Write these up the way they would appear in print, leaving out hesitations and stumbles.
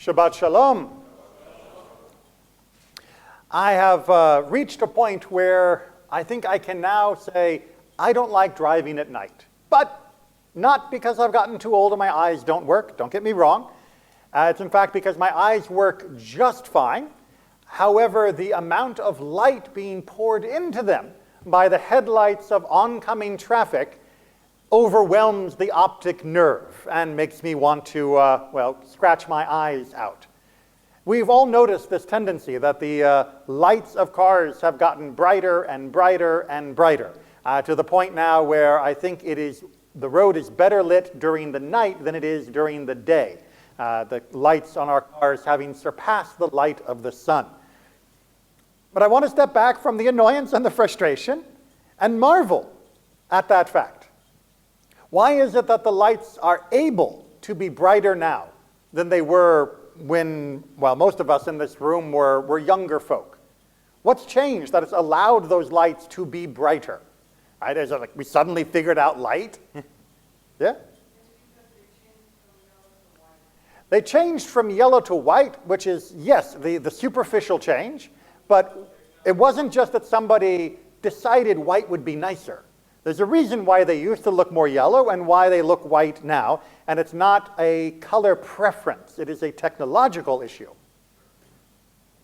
Shabbat Shalom. I have reached a point where I think I can now say I don't like driving at night. But not because I've gotten too old and my eyes don't work. Don't get me wrong. It's in fact because my eyes work just fine. However, the amount of light being poured into them by the headlights of oncoming traffic overwhelms the optic nerve and makes me want to, scratch my eyes out. We've all noticed this tendency that the lights of cars have gotten brighter and brighter and brighter to the point now where I think the road is better lit during the night than it is during the day. The lights on our cars having surpassed the light of the sun. But I want to step back from the annoyance and the frustration and marvel at that fact. Why is it that the lights are able to be brighter now than they were when, most of us in this room were younger folk? What's changed that it's allowed those lights to be brighter? Right? Is it like we suddenly figured out light? Yeah? They changed from yellow to white, which is, yes, the superficial change, but it wasn't just that somebody decided white would be nicer. There's a reason why they used to look more yellow and why they look white now, and it's not a color preference. It is a technological issue.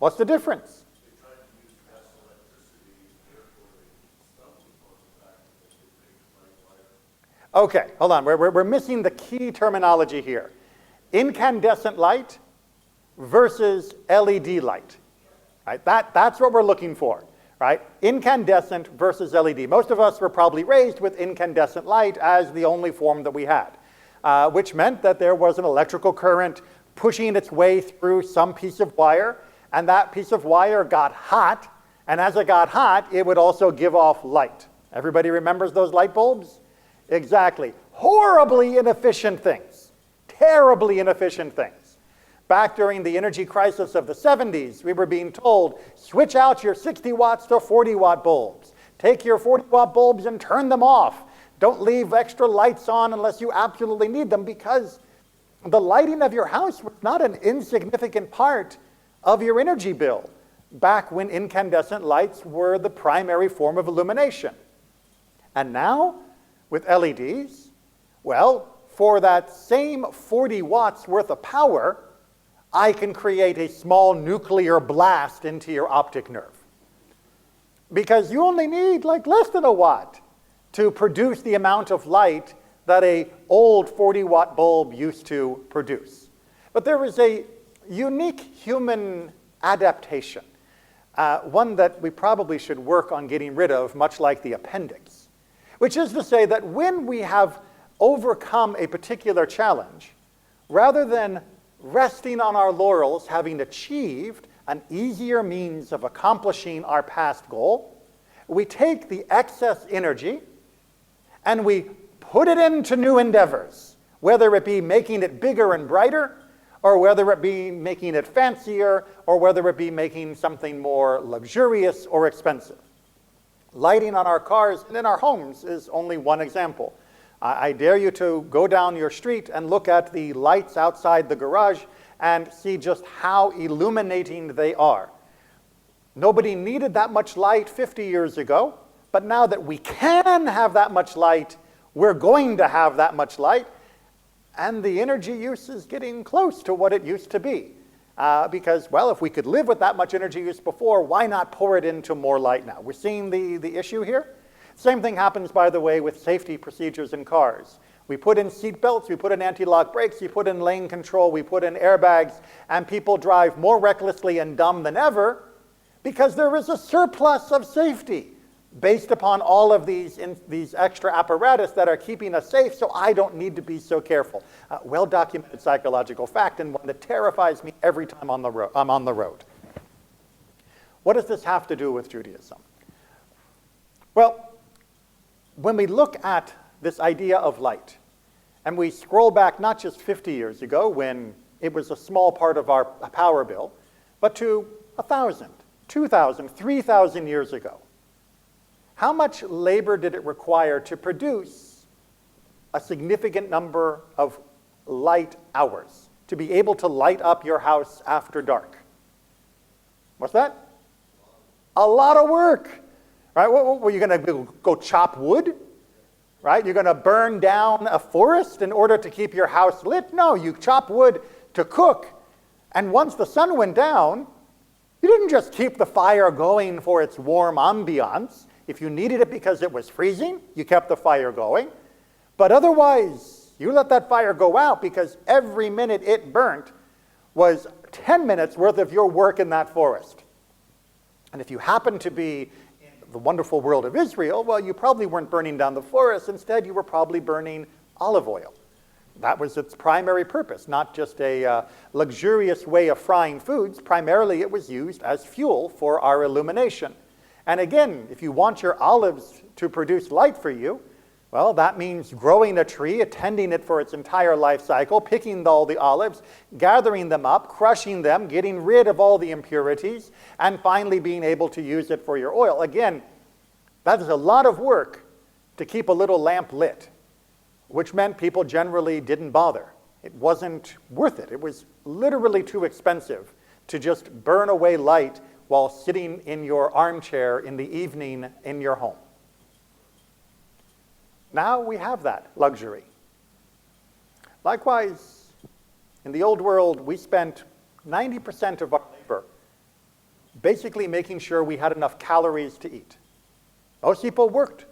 What's the difference? They tried to use less electricity, therefore they stumbled upon the fact that they could make light lighter. Okay, hold on. We're missing the key terminology here. Incandescent light versus LED light. Right? That's what we're looking for. Right? Incandescent versus LED. Most of us were probably raised with incandescent light as the only form that we had, which meant that there was an electrical current pushing its way through some piece of wire, and that piece of wire got hot, and as it got hot, it would also give off light. Everybody remembers those light bulbs? Exactly. Horribly inefficient things. Terribly inefficient things. Back during the energy crisis of the 70s, we were being told, switch out your 60 watts to 40 watt bulbs. Take your 40 watt bulbs and turn them off. Don't leave extra lights on unless you absolutely need them, because the lighting of your house was not an insignificant part of your energy bill back when incandescent lights were the primary form of illumination. And now, with LEDs, for that same 40 watts worth of power, I can create a small nuclear blast into your optic nerve. Because you only need less than a watt to produce the amount of light that an old 40 watt bulb used to produce. But there is a unique human adaptation, one that we probably should work on getting rid of, much like the appendix, which is to say that when we have overcome a particular challenge, rather than resting on our laurels, having achieved an easier means of accomplishing our past goal, we take the excess energy and we put it into new endeavors, whether it be making it bigger and brighter, or whether it be making it fancier, or whether it be making something more luxurious or expensive. Lighting on our cars and in our homes is only one example. I dare you to go down your street and look at the lights outside the garage and see just how illuminating they are. Nobody needed that much light 50 years ago, but now that we can have that much light, we're going to have that much light, and the energy use is getting close to what it used to be. Because, if we could live with that much energy use before, why not pour it into more light now? We're seeing the issue here. Same thing happens, by the way, with safety procedures in cars. We put in seat belts, we put in anti-lock brakes, we put in lane control, we put in airbags, and people drive more recklessly and dumb than ever because there is a surplus of safety based upon all of these extra apparatus that are keeping us safe, so I don't need to be so careful. Well-documented psychological fact, and one that terrifies me every time I'm on the road. What does this have to do with Judaism? Well, when we look at this idea of light, and we scroll back not just 50 years ago when it was a small part of our power bill, but to 1,000, 2,000, 3,000 years ago, how much labor did it require to produce a significant number of light hours? to be able to light up your house after dark? What's that? A lot of work, right? Were you going to go chop wood, right? You're going to burn down a forest in order to keep your house lit? No, you chop wood to cook. And once the sun went down, you didn't just keep the fire going for its warm ambiance. If you needed it because it was freezing, you kept the fire going. But otherwise, you let that fire go out because every minute it burnt was 10 minutes worth of your work in that forest. And if you happened to be in the wonderful world of Israel, well, you probably weren't burning down the forest. Instead, you were probably burning olive oil. That was its primary purpose, not just a luxurious way of frying foods. Primarily, it was used as fuel for our illumination. And again, if you want your olives to produce light for you, well, that means growing a tree, attending it for its entire life cycle, picking all the olives, gathering them up, crushing them, getting rid of all the impurities, and finally being able to use it for your oil. Again, that is a lot of work to keep a little lamp lit, which meant people generally didn't bother. It wasn't worth it. It was literally too expensive to just burn away light while sitting in your armchair in the evening in your home. Now we have that luxury. Likewise, in the old world, we spent 90% of our labor basically making sure we had enough calories to eat. Most people worked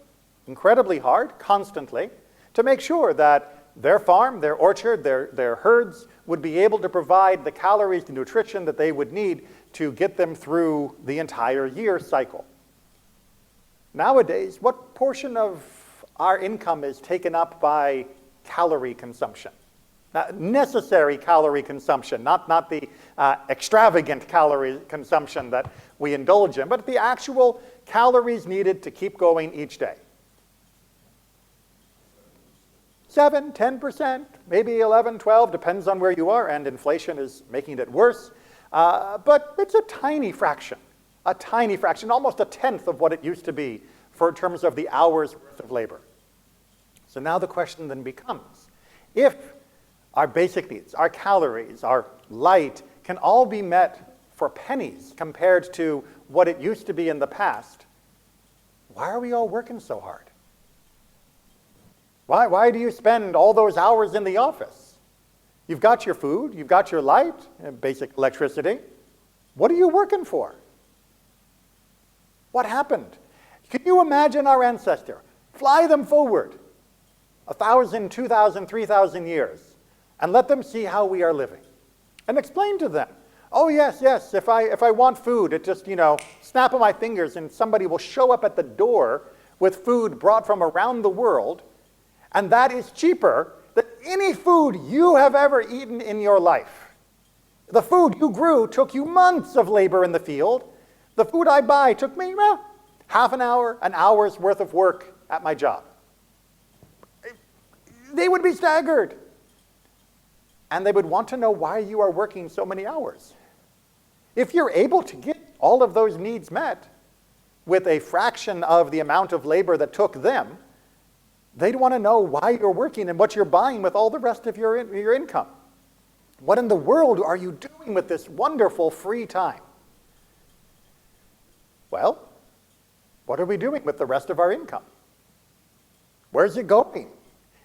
incredibly hard, constantly, to make sure that their farm, their orchard, their herds would be able to provide the calories, the nutrition that they would need to get them through the entire year cycle. Nowadays, what portion of our income is taken up by calorie consumption? Necessary calorie consumption, not the extravagant calorie consumption that we indulge in, but the actual calories needed to keep going each day. 7, 10%, maybe 11, 12, depends on where you are, and inflation is making it worse. But it's a tiny fraction, almost a tenth of what it used to be in terms of the hours worth of labor. So now the question then becomes, if our basic needs, our calories, our light, can all be met for pennies compared to what it used to be in the past, why are we all working so hard? Why do you spend all those hours in the office? You've got your food, you've got your light, basic electricity. What are you working for? What happened? Can you imagine our ancestor? Fly them forward 1,000, 2,000, 3,000 years and let them see how we are living. And explain to them, oh yes, if I want food, it just, snap of my fingers and somebody will show up at the door with food brought from around the world. And that is cheaper than any food you have ever eaten in your life. The food you grew took you months of labor in the field. The food I buy took me, half an hour, an hour's worth of work at my job. They would be staggered. And they would want to know why you are working so many hours. If you're able to get all of those needs met with a fraction of the amount of labor that took them, they'd want to know why you're working and what you're buying with all the rest of your income. What in the world are you doing with this wonderful free time? Well, what are we doing with the rest of our income? Where's it going?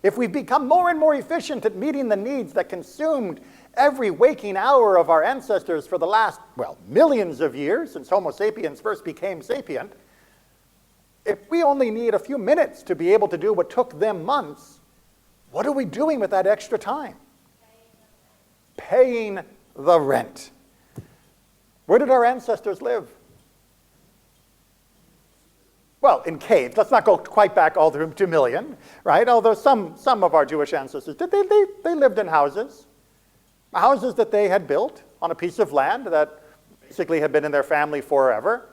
If we've become more and more efficient at meeting the needs that consumed every waking hour of our ancestors for the last, millions of years, since Homo sapiens first became sapient, if we only need a few minutes to be able to do what took them months, what are we doing with that extra time? Paying the rent. Where did our ancestors live? Well, in caves. Let's not go quite back all the way to 2 million, right? Although some of our Jewish ancestors did. They lived in houses that they had built on a piece of land that basically had been in their family forever.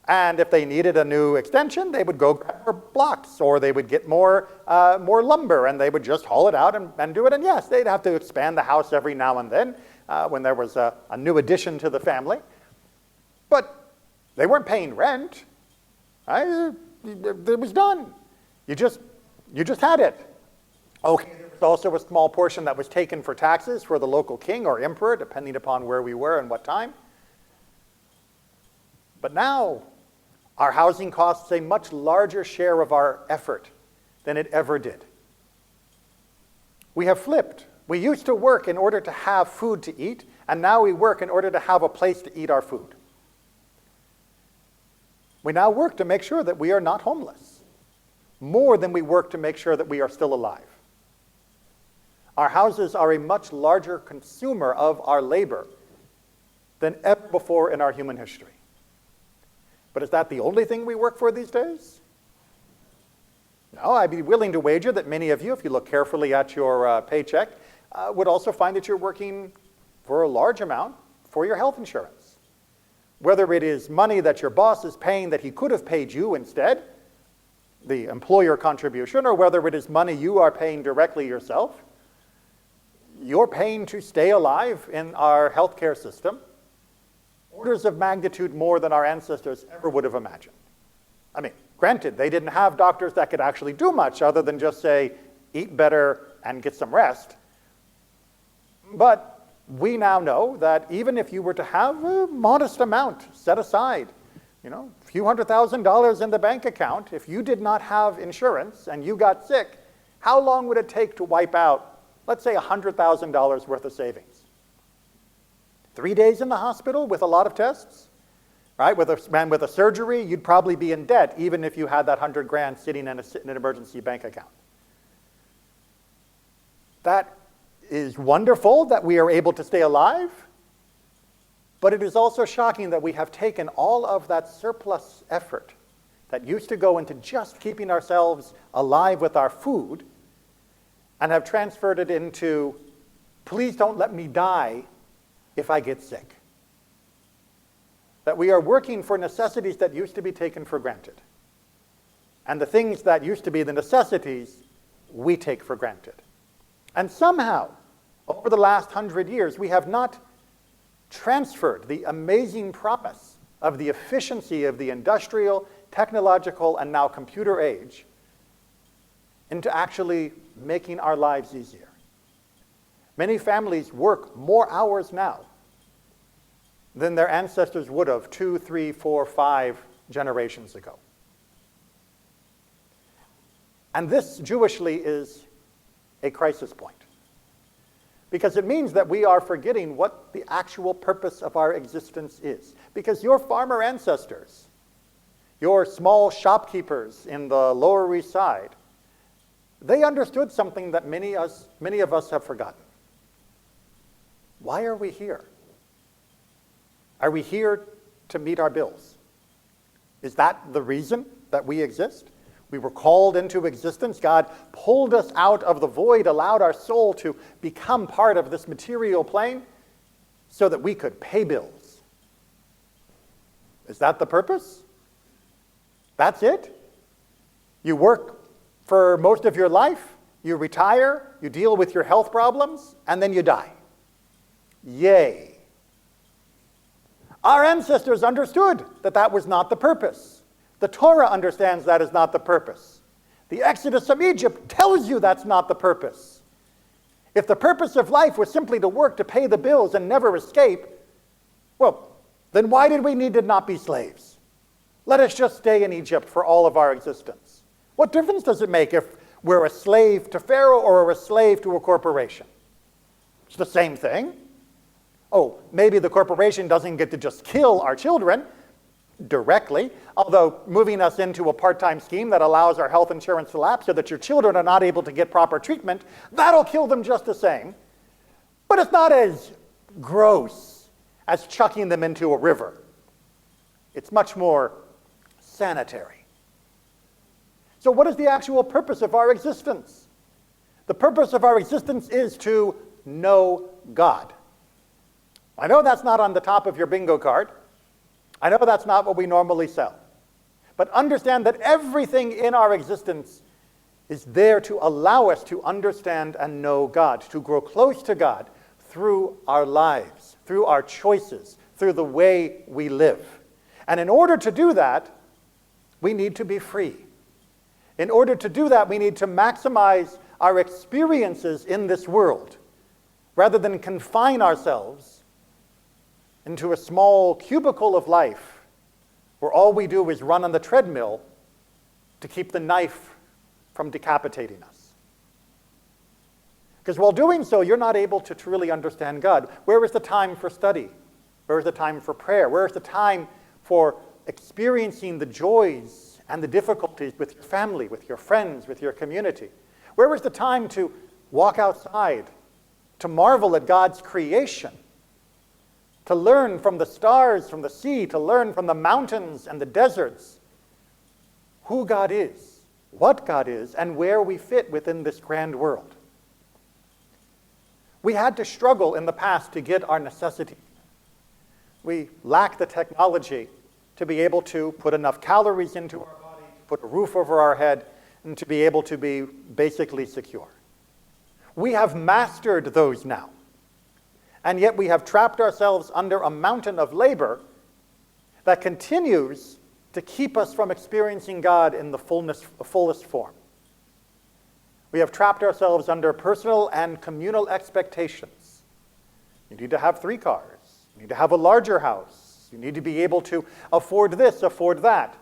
And if they needed a new extension, they would go grab more blocks, or they would get more lumber, and they would just haul it out and do it. And yes, they'd have to expand the house every now and then when there was a new addition to the family. But they weren't paying rent. It was done. You just had it. Okay, there was was also a small portion that was taken for taxes for the local king or emperor, depending upon where we were and what time. But now, our housing costs a much larger share of our effort than it ever did. We have flipped. We used to work in order to have food to eat, and now we work in order to have a place to eat our food. We now work to make sure that we are not homeless, more than we work to make sure that we are still alive. Our houses are a much larger consumer of our labor than ever before in our human history. But is that the only thing we work for these days? No, I'd be willing to wager that many of you, if you look carefully at your paycheck, would also find that you're working for a large amount for your health insurance. Whether it is money that your boss is paying that he could have paid you instead, the employer contribution, or whether it is money you are paying directly yourself, you're paying to stay alive in our healthcare system, orders of magnitude more than our ancestors ever would have imagined. I mean, granted, they didn't have doctors that could actually do much other than just say, eat better and get some rest. But we now know that even if you were to have a modest amount set aside, a few $100,000 in the bank account, if you did not have insurance and you got sick, how long would it take to wipe out, let's say, $100,000 worth of savings? 3 days in the hospital with a lot of tests? Right? With a surgery, you'd probably be in debt even if you had that 100 grand sitting in an emergency bank account. That is wonderful that we are able to stay alive, but it is also shocking that we have taken all of that surplus effort that used to go into just keeping ourselves alive with our food and have transferred it into, please don't let me die if I get sick. That we are working for necessities that used to be taken for granted. And the things that used to be the necessities, we take for granted. And somehow, over the last 100 years, we have not transferred the amazing promise of the efficiency of the industrial, technological, and now computer age into actually making our lives easier. Many families work more hours now than their ancestors would have 2, 3, 4, 5 generations ago. And this, Jewishly, is a crisis point. Because it means that we are forgetting what the actual purpose of our existence is. Because your farmer ancestors, your small shopkeepers in the Lower East Side, they understood something that many of us have forgotten. Why are we here? Are we here to meet our bills? Is that the reason that we exist? We were called into existence. God pulled us out of the void, allowed our soul to become part of this material plane so that we could pay bills. Is that the purpose? That's it? You work for most of your life, you retire, you deal with your health problems, and then you die. Yay. Our ancestors understood that that was not the purpose. The Torah understands that is not the purpose. The Exodus from Egypt tells you that's not the purpose. If the purpose of life was simply to work to pay the bills and never escape, well, then why did we need to not be slaves? Let us just stay in Egypt for all of our existence. What difference does it make if we're a slave to Pharaoh or we're a slave to a corporation? It's the same thing. Oh, maybe the corporation doesn't get to just kill our children directly, although moving us into a part-time scheme that allows our health insurance to lapse so that your children are not able to get proper treatment, that'll kill them just the same. But it's not as gross as chucking them into a river. It's much more sanitary. So what is the actual purpose of our existence? The purpose of our existence is to know God. I know that's not on the top of your bingo card. I know that's not what we normally sell. But understand that everything in our existence is there to allow us to understand and know God, to grow close to God through our lives, through our choices, through the way we live. And in order to do that, we need to be free. In order to do that, we need to maximize our experiences in this world, rather than confine ourselves into a small cubicle of life where all we do is run on the treadmill to keep the knife from decapitating us. Because while doing so, you're not able to truly understand God. Where is the time for study? Where is the time for prayer? Where is the time for experiencing the joys and the difficulties with your family, with your friends, with your community? Where is the time to walk outside, to marvel at God's creation, to learn from the stars, from the sea, to learn from the mountains and the deserts who God is, what God is, and where we fit within this grand world? We had to struggle in the past to get our necessities. We lack the technology to be able to put enough calories into our body, to put a roof over our head, and to be able to be basically secure. We have mastered those now. And yet we have trapped ourselves under a mountain of labor that continues to keep us from experiencing God in the fullest form. We have trapped ourselves under personal and communal expectations. You need to have 3 cars. You need to have a larger house. You need to be able to afford this, afford that.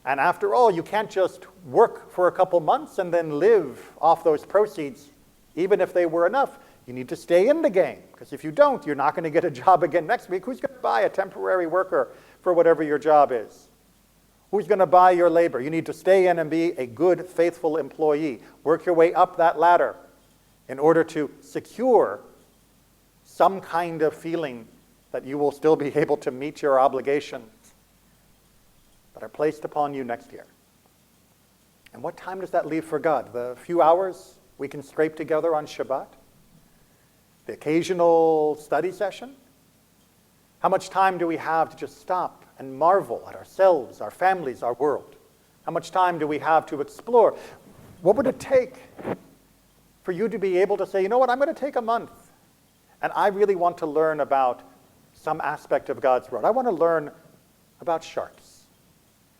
And after all, you can't just work for a couple months and then live off those proceeds, even if they were enough. You need to stay in the game, because if you don't, you're not going to get a job again next week. Who's going to buy a temporary worker for whatever your job is? Who's going to buy your labor? You need to stay in and be a good, faithful employee. Work your way up that ladder in order to secure some kind of feeling that you will still be able to meet your obligations that are placed upon you next year. And what time does that leave for God? The few hours we can scrape together on Shabbat? The occasional study session? How much time do we have to just stop and marvel at ourselves, our families, our world? How much time do we have to explore? What would it take for you to be able to say, you know what, I'm going to take a month, and I really want to learn about some aspect of God's world. I want to learn about sharks,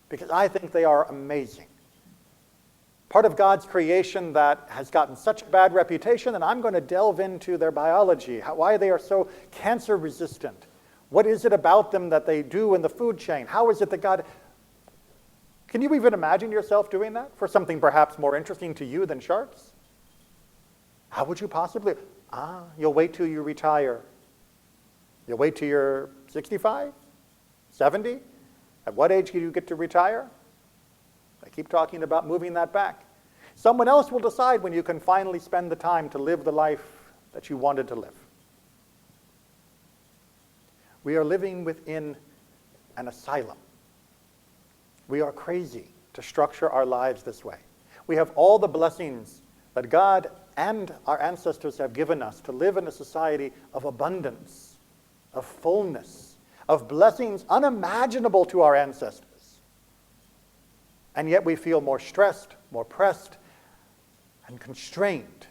because I think they are amazing. Part of God's creation that has gotten such a bad reputation, and I'm going to delve into their biology, why they are so cancer resistant. What is it about them that they do in the food chain? How is it that God... Can you even imagine yourself doing that for something perhaps more interesting to you than sharks? How would you possibly... you'll wait till you retire. You'll wait till you're 65, 70? At what age do you get to retire? I keep talking about moving that back. Someone else will decide when you can finally spend the time to live the life that you wanted to live. We are living within an asylum. We are crazy to structure our lives this way. We have all the blessings that God and our ancestors have given us to live in a society of abundance, of fullness, of blessings unimaginable to our ancestors. And yet we feel more stressed, more pressed, and constrained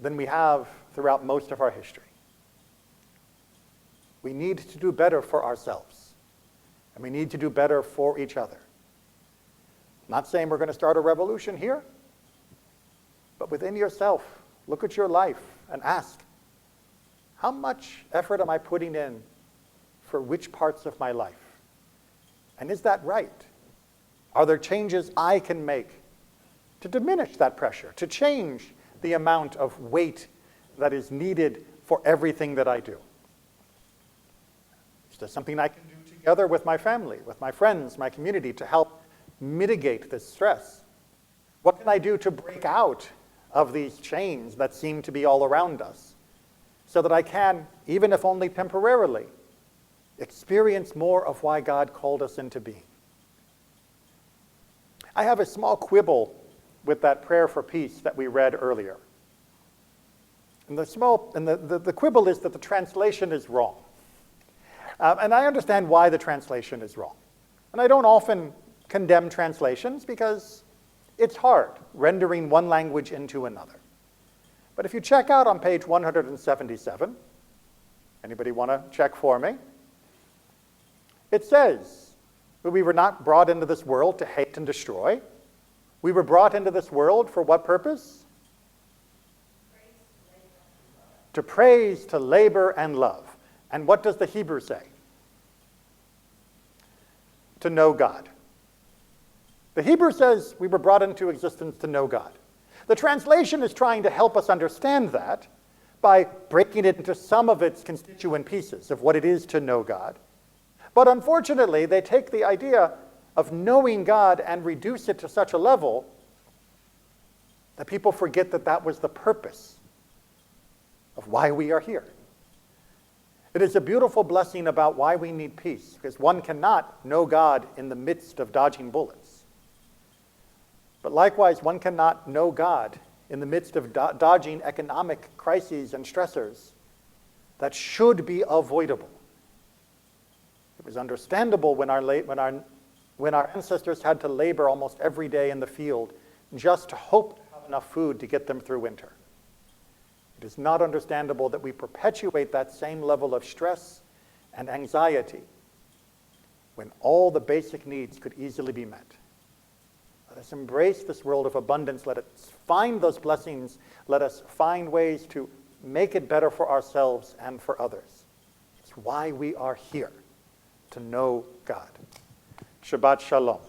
than we have throughout most of our history. We need to do better for ourselves, and we need to do better for each other. I'm not saying we're going to start a revolution here, but within yourself, look at your life and ask, how much effort am I putting in for which parts of my life? And is that right? Are there changes I can make to diminish that pressure, to change the amount of weight that is needed for everything that I do? Is there something I can do together with my family, with my friends, my community, to help mitigate this stress? What can I do to break out of these chains that seem to be all around us, so that I can, even if only temporarily, experience more of why God called us into being? I have a small quibble with that prayer for peace that we read earlier. And the quibble is that the translation is wrong. And I understand why the translation is wrong. And I don't often condemn translations because it's hard rendering one language into another. But if you check out on page 177, anybody want to check for me? It says, we were not brought into this world to hate and destroy. We were brought into this world for what purpose? to praise, to labor, and love. And what does the Hebrew say? To know God. The Hebrew says we were brought into existence to know God. The translation is trying to help us understand that by breaking it into some of its constituent pieces of what it is to know God. But unfortunately, they take the idea of knowing God and reduce it to such a level that people forget that that was the purpose of why we are here. It is a beautiful blessing about why we need peace, because one cannot know God in the midst of dodging bullets. But likewise, one cannot know God in the midst of dodging economic crises and stressors that should be avoidable. It was understandable when our ancestors had to labor almost every day in the field just to hope to have enough food to get them through winter. It is not understandable that we perpetuate that same level of stress and anxiety when all the basic needs could easily be met. Let us embrace this world of abundance. Let us find those blessings. Let us find ways to make it better for ourselves and for others. It's why we are here, to know God. Shabbat Shalom.